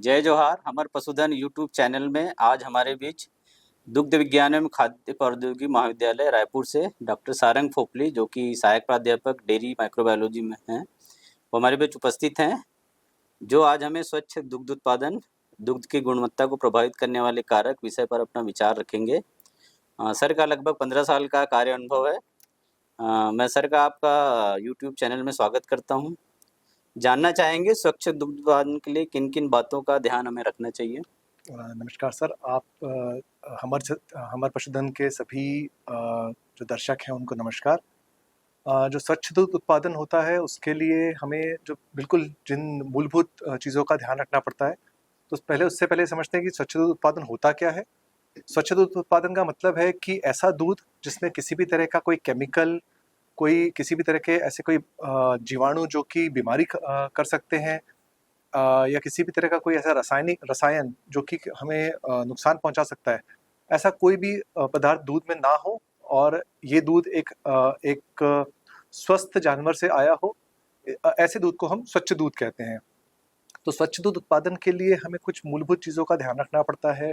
जय जोहार। हमारे पशुधन यूट्यूब चैनल में आज हमारे बीच दुग्ध विज्ञान एवं खाद्य प्रौद्योगिकी महाविद्यालय रायपुर से डॉक्टर सारंग फोपली, जो कि सहायक प्राध्यापक डेयरी माइक्रोबायोलॉजी में हैं, वो हमारे बीच उपस्थित हैं, जो आज हमें स्वच्छ दुग्ध उत्पादन, दुग्ध की गुणवत्ता को प्रभावित करने वाले कारक विषय पर अपना विचार रखेंगे। सर का लगभग 15 साल का कार्य अनुभव है। मैं सर का आपका यूट्यूब चैनल में स्वागत करता हूँ। जानना चाहेंगे स्वच्छ दुग्ध उत्पादन के लिए किन किन बातों का ध्यान हमें रखना चाहिए। नमस्कार सर, आप हमारे पशुधन के सभी जो दर्शक हैं उनको नमस्कार। जो स्वच्छ दूध उत्पादन होता है उसके लिए हमें जो बिल्कुल जिन मूलभूत चीज़ों का ध्यान रखना पड़ता है, तो उससे पहले समझते हैं कि स्वच्छ दूध उत्पादन होता क्या है। स्वच्छ दूध उत्पादन का मतलब है कि ऐसा दूध जिसमें किसी भी तरह का कोई केमिकल, कोई किसी भी तरह के ऐसे कोई जीवाणु जो कि बीमारी कर सकते हैं, या किसी भी तरह का कोई ऐसा रसायन जो कि हमें नुकसान पहुंचा सकता है, ऐसा कोई भी पदार्थ दूध में ना हो, और ये दूध एक स्वस्थ जानवर से आया हो। ऐसे दूध को हम स्वच्छ दूध कहते हैं। तो स्वच्छ दूध उत्पादन के लिए हमें कुछ मूलभूत चीज़ों का ध्यान रखना पड़ता है।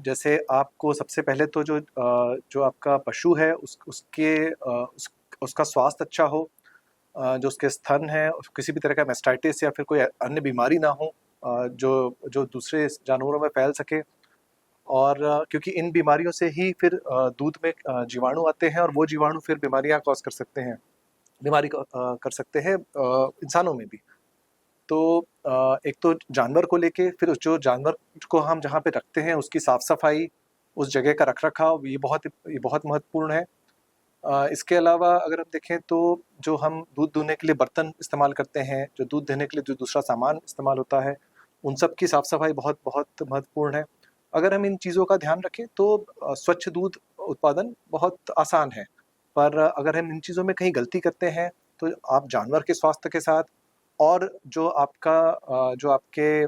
जैसे आपको सबसे पहले तो जो आपका पशु है उसका स्वास्थ्य अच्छा हो, जो उसके स्तन है किसी भी तरह का मेस्टाइटिस या फिर कोई अन्य बीमारी ना हो जो दूसरे जानवरों में फैल सके। और क्योंकि इन बीमारियों से ही फिर दूध में जीवाणु आते हैं, और वो जीवाणु फिर बीमारियां कॉज कर सकते हैं, बीमारी कर सकते हैं इंसानों में भी। तो एक तो जानवर को लेके, फिर जो जानवर को हम जहाँ पे रखते हैं उसकी साफ सफाई, उस जगह का रख रखाव, ये बहुत महत्वपूर्ण है। इसके अलावा अगर हम देखें तो जो हम दूध दूहने के लिए बर्तन इस्तेमाल करते हैं, जो दूध देने के लिए जो दूसरा सामान इस्तेमाल होता है, उन सब की साफ सफाई बहुत बहुत महत्वपूर्ण है। अगर हम इन चीज़ों का ध्यान रखें तो स्वच्छ दूध उत्पादन बहुत आसान है। पर अगर हम इन चीज़ों में कहीं गलती करते हैं तो आप जानवर के स्वास्थ्य के साथ, और जो आपके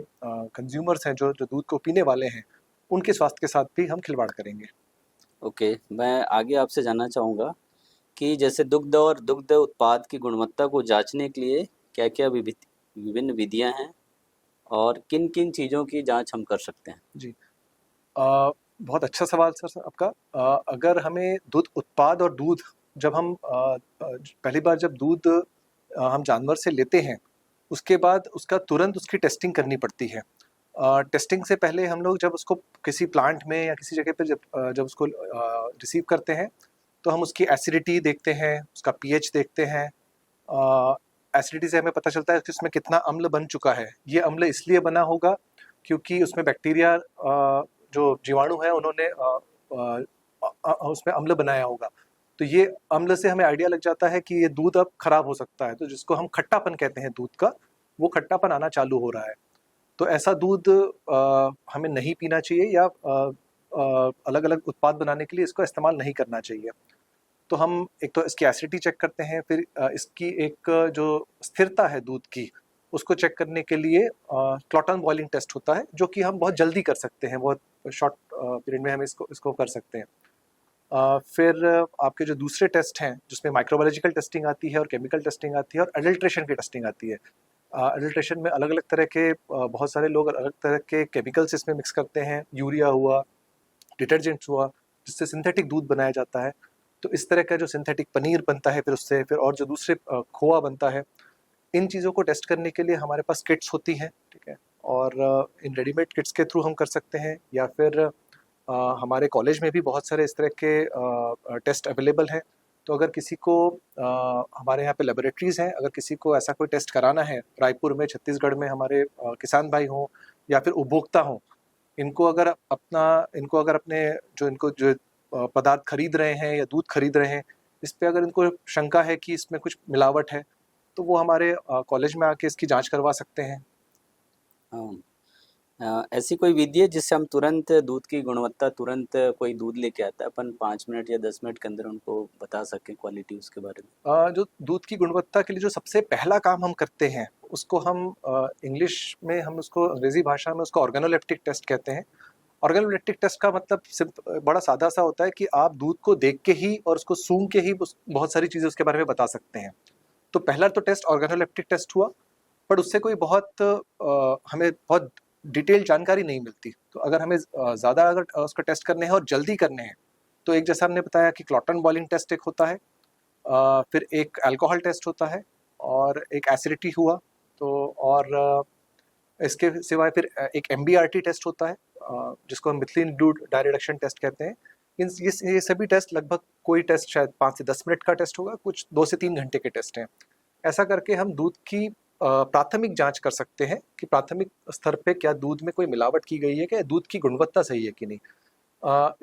कंज्यूमर्स हैं, जो दूध को पीने वाले हैं, उनके स्वास्थ्य के साथ भी हम खिलवाड़ करेंगे। ओके, मैं आगे आपसे जानना चाहूँगा कि जैसे दुग्ध और दुग्ध उत्पाद की गुणवत्ता को जांचने के लिए क्या क्या विभिन्न विधियां हैं और किन किन चीज़ों की जांच हम कर सकते हैं। जी, बहुत अच्छा सवाल सर आपका। अगर हमें दूध उत्पाद और दूध, जब हम पहली बार जब दूध हम जानवर से लेते हैं, उसके बाद उसका तुरंत उसकी टेस्टिंग करनी पड़ती है। टेस्टिंग से पहले हम लोग जब उसको किसी प्लांट में या किसी जगह पे जब उसको रिसीव करते हैं, तो हम उसकी एसिडिटी देखते हैं, उसका पीएच देखते हैं। एसिडिटी से हमें पता चलता है कि उसमें कितना अम्ल बन चुका है। ये अम्ल इसलिए बना होगा क्योंकि उसमें बैक्टीरिया, जो जीवाणु है, उन्होंने उसमें अम्ल बनाया होगा। तो ये अम्ल से हमें आइडिया लग जाता है कि ये दूध अब खराब हो सकता है। तो जिसको हम खट्टापन कहते हैं दूध का, वो खट्टापन आना चालू हो रहा है। तो ऐसा दूध हमें नहीं पीना चाहिए, या अलग अलग उत्पाद बनाने के लिए इसको इस्तेमाल नहीं करना चाहिए। तो हम एक तो इसकी एसिडिटी चेक करते हैं, फिर इसकी एक जो स्थिरता है दूध की, उसको चेक करने के लिए क्लॉटन बॉइलिंग टेस्ट होता है, जो कि हम बहुत जल्दी कर सकते हैं, बहुत शॉर्ट पीरियड में हम इसको कर सकते हैं। फिर आपके जो दूसरे टेस्ट हैं, जिसमें माइक्रोबायोलॉजिकल टेस्टिंग आती है और केमिकल टेस्टिंग आती है और एडल्ट्रेशन की टेस्टिंग आती है। एडल्ट्रेशन में अलग अलग तरह के बहुत सारे लोग अलग तरह के केमिकल्स इसमें मिक्स करते हैं, यूरिया हुआ, डिटर्जेंट्स हुआ, जिससे सिंथेटिक दूध बनाया जाता है। तो इस तरह का जो सिंथेटिक पनीर बनता है, फिर उससे फिर और जो दूसरे खोआ बनता है, इन चीज़ों को टेस्ट करने के लिए हमारे पास किट्स होती हैं, ठीक है। और इन रेडीमेड किट्स के थ्रू हम कर सकते हैं, या फिर हमारे कॉलेज में भी बहुत सारे इस तरह के टेस्ट अवेलेबल हैं। तो अगर किसी को हमारे यहाँ पे लेबोरेटरीज़ हैं, अगर किसी को ऐसा कोई टेस्ट कराना है, रायपुर में, छत्तीसगढ़ में हमारे किसान भाई हों या फिर उपभोक्ता हों, इनको अगर अपने जो पदार्थ खरीद रहे हैं या दूध खरीद रहे हैं, इस पे अगर इनको शंका है कि इसमें कुछ मिलावट है, तो वो हमारे कॉलेज में आके इसकी जांच करवा सकते हैं। ऐसी कोई विधि है जिससे हम तुरंत दूध की गुणवत्ता, तुरंत कोई दूध लेके आता है अपन 5 मिनट या 10 मिनट के अंदर उनको बता सकें क्वालिटी उसके बारे में। जो दूध की गुणवत्ता के लिए जो सबसे पहला काम हम करते हैं, उसको हम इंग्लिश में, हम उसको अंग्रेजी भाषा में उसको ऑर्गेनोलेप्टिक टेस्ट कहते हैं। ऑर्गेनोलेप्टिक टेस्ट का मतलब बड़ा सादा सा होता है कि आप दूध को देख के ही और उसको सूंघ के ही बहुत सारी चीज़ें उसके बारे में बता सकते हैं। तो पहला तो टेस्ट ऑर्गेनोलेप्टिक टेस्ट हुआ, पर उससे कोई हमें बहुत डिटेल जानकारी नहीं मिलती। तो अगर हमें ज़्यादा अगर उसका टेस्ट करने हैं और जल्दी करने हैं, तो एक जैसा हमने बताया कि क्लॉटन बॉइलिंग टेस्ट एक होता है, फिर एक अल्कोहल टेस्ट होता है और एक एसिडिटी हुआ। तो और इसके सिवाय फिर एक MBRT टेस्ट होता है, जिसको हम methylene blue dye reduction test कहते हैं। ये सभी टेस्ट लगभग, कोई टेस्ट शायद 5 से 10 मिनट का टेस्ट होगा, कुछ 2 से 3 घंटे के टेस्ट हैं। ऐसा करके हम दूध की प्राथमिक जांच कर सकते हैं कि प्राथमिक स्तर पे क्या दूध में कोई मिलावट की गई है, क्या दूध की गुणवत्ता सही है कि नहीं।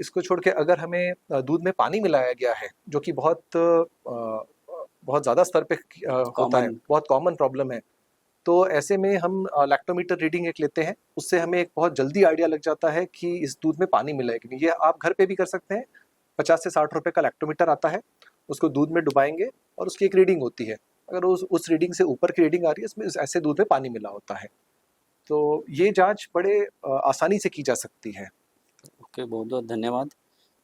इसको छोड़ के अगर हमें दूध में पानी मिलाया गया है, जो कि बहुत ज़्यादा स्तर पे होता है, बहुत कॉमन प्रॉब्लम है, तो ऐसे में हम लैक्टोमीटर रीडिंग एक लेते हैं। उससे हमें एक बहुत जल्दी आइडिया लग जाता है कि इस दूध में पानी मिला है कि नहीं। ये आप घर पे भी कर सकते हैं। 50 से 60 रुपए का लैक्टोमीटर आता है, उसको दूध में डुबाएंगे और उसकी एक रीडिंग होती है। अगर उस रीडिंग से ऊपर की रीडिंग आ रही है, इसमें ऐसे दूध में पानी मिला होता है। तो ये जांच बड़े आसानी से की जा सकती है। ओके, बहुत बहुत धन्यवाद।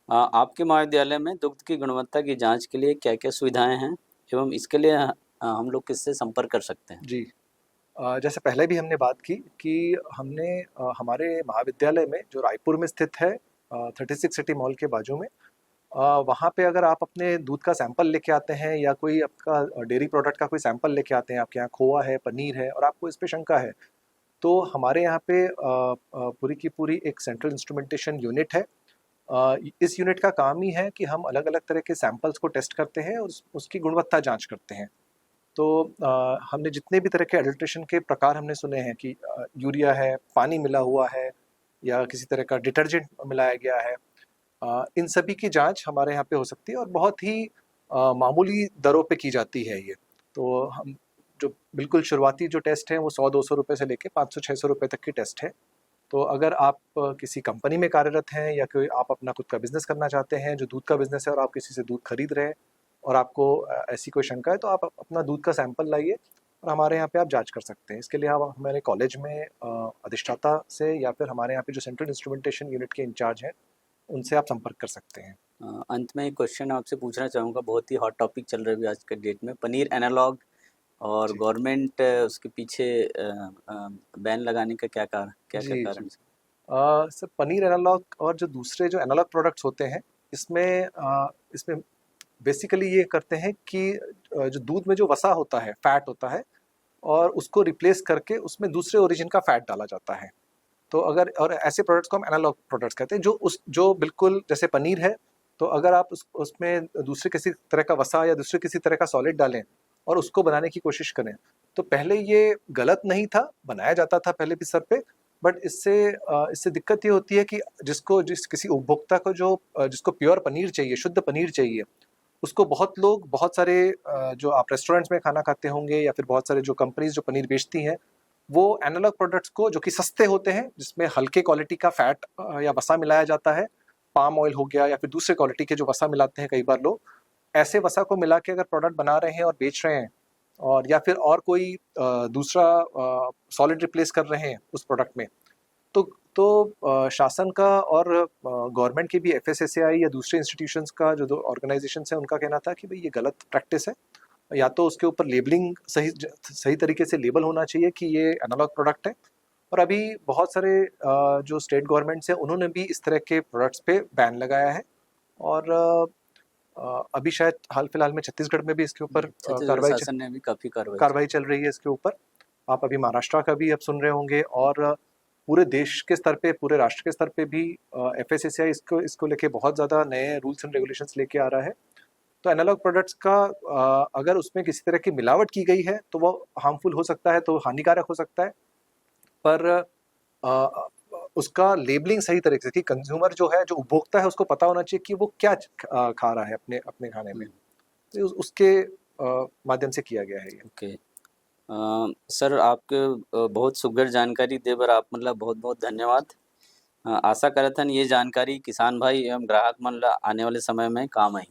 आपके महाविद्यालय में दुग्ध की गुणवत्ता की जांच के लिए क्या क्या सुविधाएं हैं एवं इसके लिए हम लोग किससे संपर्क कर सकते हैं? जी, जैसे पहले भी हमने बात की कि हमने हमारे महाविद्यालय में, जो रायपुर में स्थित है 36 सिटी मॉल के बाजू में, वहाँ पे अगर आप अपने दूध का सैंपल लेके आते हैं या कोई आपका डेयरी प्रोडक्ट का कोई सैंपल लेके आते हैं, आपके यहाँ खोआ है, पनीर है और आपको इस पे शंका है, तो हमारे यहाँ पे पूरी की पूरी एक सेंट्रल इंस्ट्रूमेंटेशन यूनिट है। इस यूनिट का काम ही है कि हम अलग अलग तरह के सैंपल्स को टेस्ट करते हैं और उसकी गुणवत्ता जाँच करते हैं। तो हमने जितने भी तरह के एडल्ट्रेशन के प्रकार हमने सुने हैं कि यूरिया है, पानी मिला हुआ है या किसी तरह का डिटर्जेंट मिलाया गया है, इन सभी की जांच हमारे यहाँ पे हो सकती है और बहुत ही मामूली दरों पे की जाती है ये। तो हम जो बिल्कुल शुरुआती जो टेस्ट हैं वो 100-200 रुपये से लेके 500-600 रुपये तक की टेस्ट है। तो अगर आप किसी कंपनी में कार्यरत हैं या कोई आप अपना खुद का बिजनेस करना चाहते हैं, जो दूध का बिजनेस है, और आप किसी से दूध खरीद रहे हैं और आपको ऐसी कोई शंका है, तो आप अपना दूध का सैंपल लाइए और हमारे यहाँ पे आप जांच कर सकते हैं। इसके लिए आप हमारे कॉलेज में अधिष्ठाता से या फिर हमारे यहाँ पे जो सेंट्रल इंस्ट्रूमेंटेशन यूनिट के इंचार्ज हैं, उनसे आप संपर्क कर सकते हैं। अंत में एक क्वेश्चन आपसे पूछना चाहूँगा, बहुत ही हॉट टॉपिक चल रहा है अभी आज के डेट में, पनीर एनालॉग और गवर्नमेंट उसके पीछे बैन लगाने का क्या कारण है? सर, पनीर एनालॉग और जो दूसरे जो एनालॉग प्रोडक्ट्स होते हैं, इसमें बेसिकली ये करते हैं कि जो दूध में जो वसा होता है, फैट होता है, और उसको रिप्लेस करके उसमें दूसरे ओरिजिन का फैट डाला जाता है। तो अगर, और ऐसे प्रोडक्ट्स को हम एनालॉग प्रोडक्ट्स कहते हैं, जो बिल्कुल जैसे पनीर है, तो अगर आप उसमें दूसरे किसी तरह का वसा या दूसरे किसी तरह का सॉलिड डालें और उसको बनाने की कोशिश करें, तो पहले ये गलत नहीं था, बनाया जाता था पहले भी स्तर पे, बट इससे दिक्कत ये होती है कि किसी उपभोक्ता को जिसको प्योर पनीर चाहिए, शुद्ध पनीर चाहिए, उसको बहुत लोग, बहुत सारे जो आप रेस्टोरेंट्स में खाना खाते होंगे या फिर बहुत सारे जो कंपनीज जो पनीर बेचती हैं, वो एनालॉग प्रोडक्ट्स को, जो कि सस्ते होते हैं, जिसमें हल्के क्वालिटी का फैट या वसा मिलाया जाता है, पाम ऑयल हो गया या फिर दूसरे क्वालिटी के जो वसा मिलाते हैं कई बार लोग, ऐसे वसा को मिला के अगर प्रोडक्ट बना रहे हैं और बेच रहे हैं, और या फिर और कोई दूसरा सॉलिड रिप्लेस कर रहे हैं उस प्रोडक्ट में, तो शासन का और गवर्नमेंट की भी, FSSAI या दूसरे इंस्टीट्यूशंस का जो ऑर्गेनाइजेशन है, उनका कहना था कि भाई ये गलत प्रैक्टिस है, या तो उसके ऊपर लेबलिंग सही तरीके से लेबल होना चाहिए कि ये एनालॉग प्रोडक्ट है। और अभी बहुत सारे जो स्टेट गवर्नमेंट्स हैं, उन्होंने भी इस तरह के प्रोडक्ट्स पे बैन लगाया है, और अभी शायद हाल फिलहाल में छत्तीसगढ़ में भी इसके ऊपर शासन ने भी काफ़ी कार्रवाई चल रही है इसके ऊपर। आप अभी महाराष्ट्र का भी अब सुन रहे होंगे, और पूरे देश के स्तर पे, पूरे राष्ट्र के स्तर पे भी FSSAI इसको लेके बहुत ज़्यादा नए रूल्स एंड रेगुलेशंस लेके आ रहा है। तो एनालॉग प्रोडक्ट्स का अगर उसमें किसी तरह की मिलावट की गई है, तो वो हार्मफुल हो सकता है, तो हानिकारक हो सकता है, पर उसका लेबलिंग सही तरीके से, कि कंज्यूमर जो है, जो उपभोक्ता है, उसको पता होना चाहिए कि वो क्या खा रहा है अपने खाने में, तो उसके माध्यम से किया गया है ये। ओके, सर, आपके बहुत सुघड़ जानकारी दे बर आप मतलब बहुत बहुत धन्यवाद। आशा करत हन ये जानकारी किसान भाई एवं ग्राहक मन ला आने वाले समय में काम आही।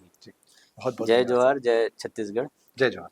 बहुत बहुत जय जोहार, जय छत्तीसगढ़। जय जोहार।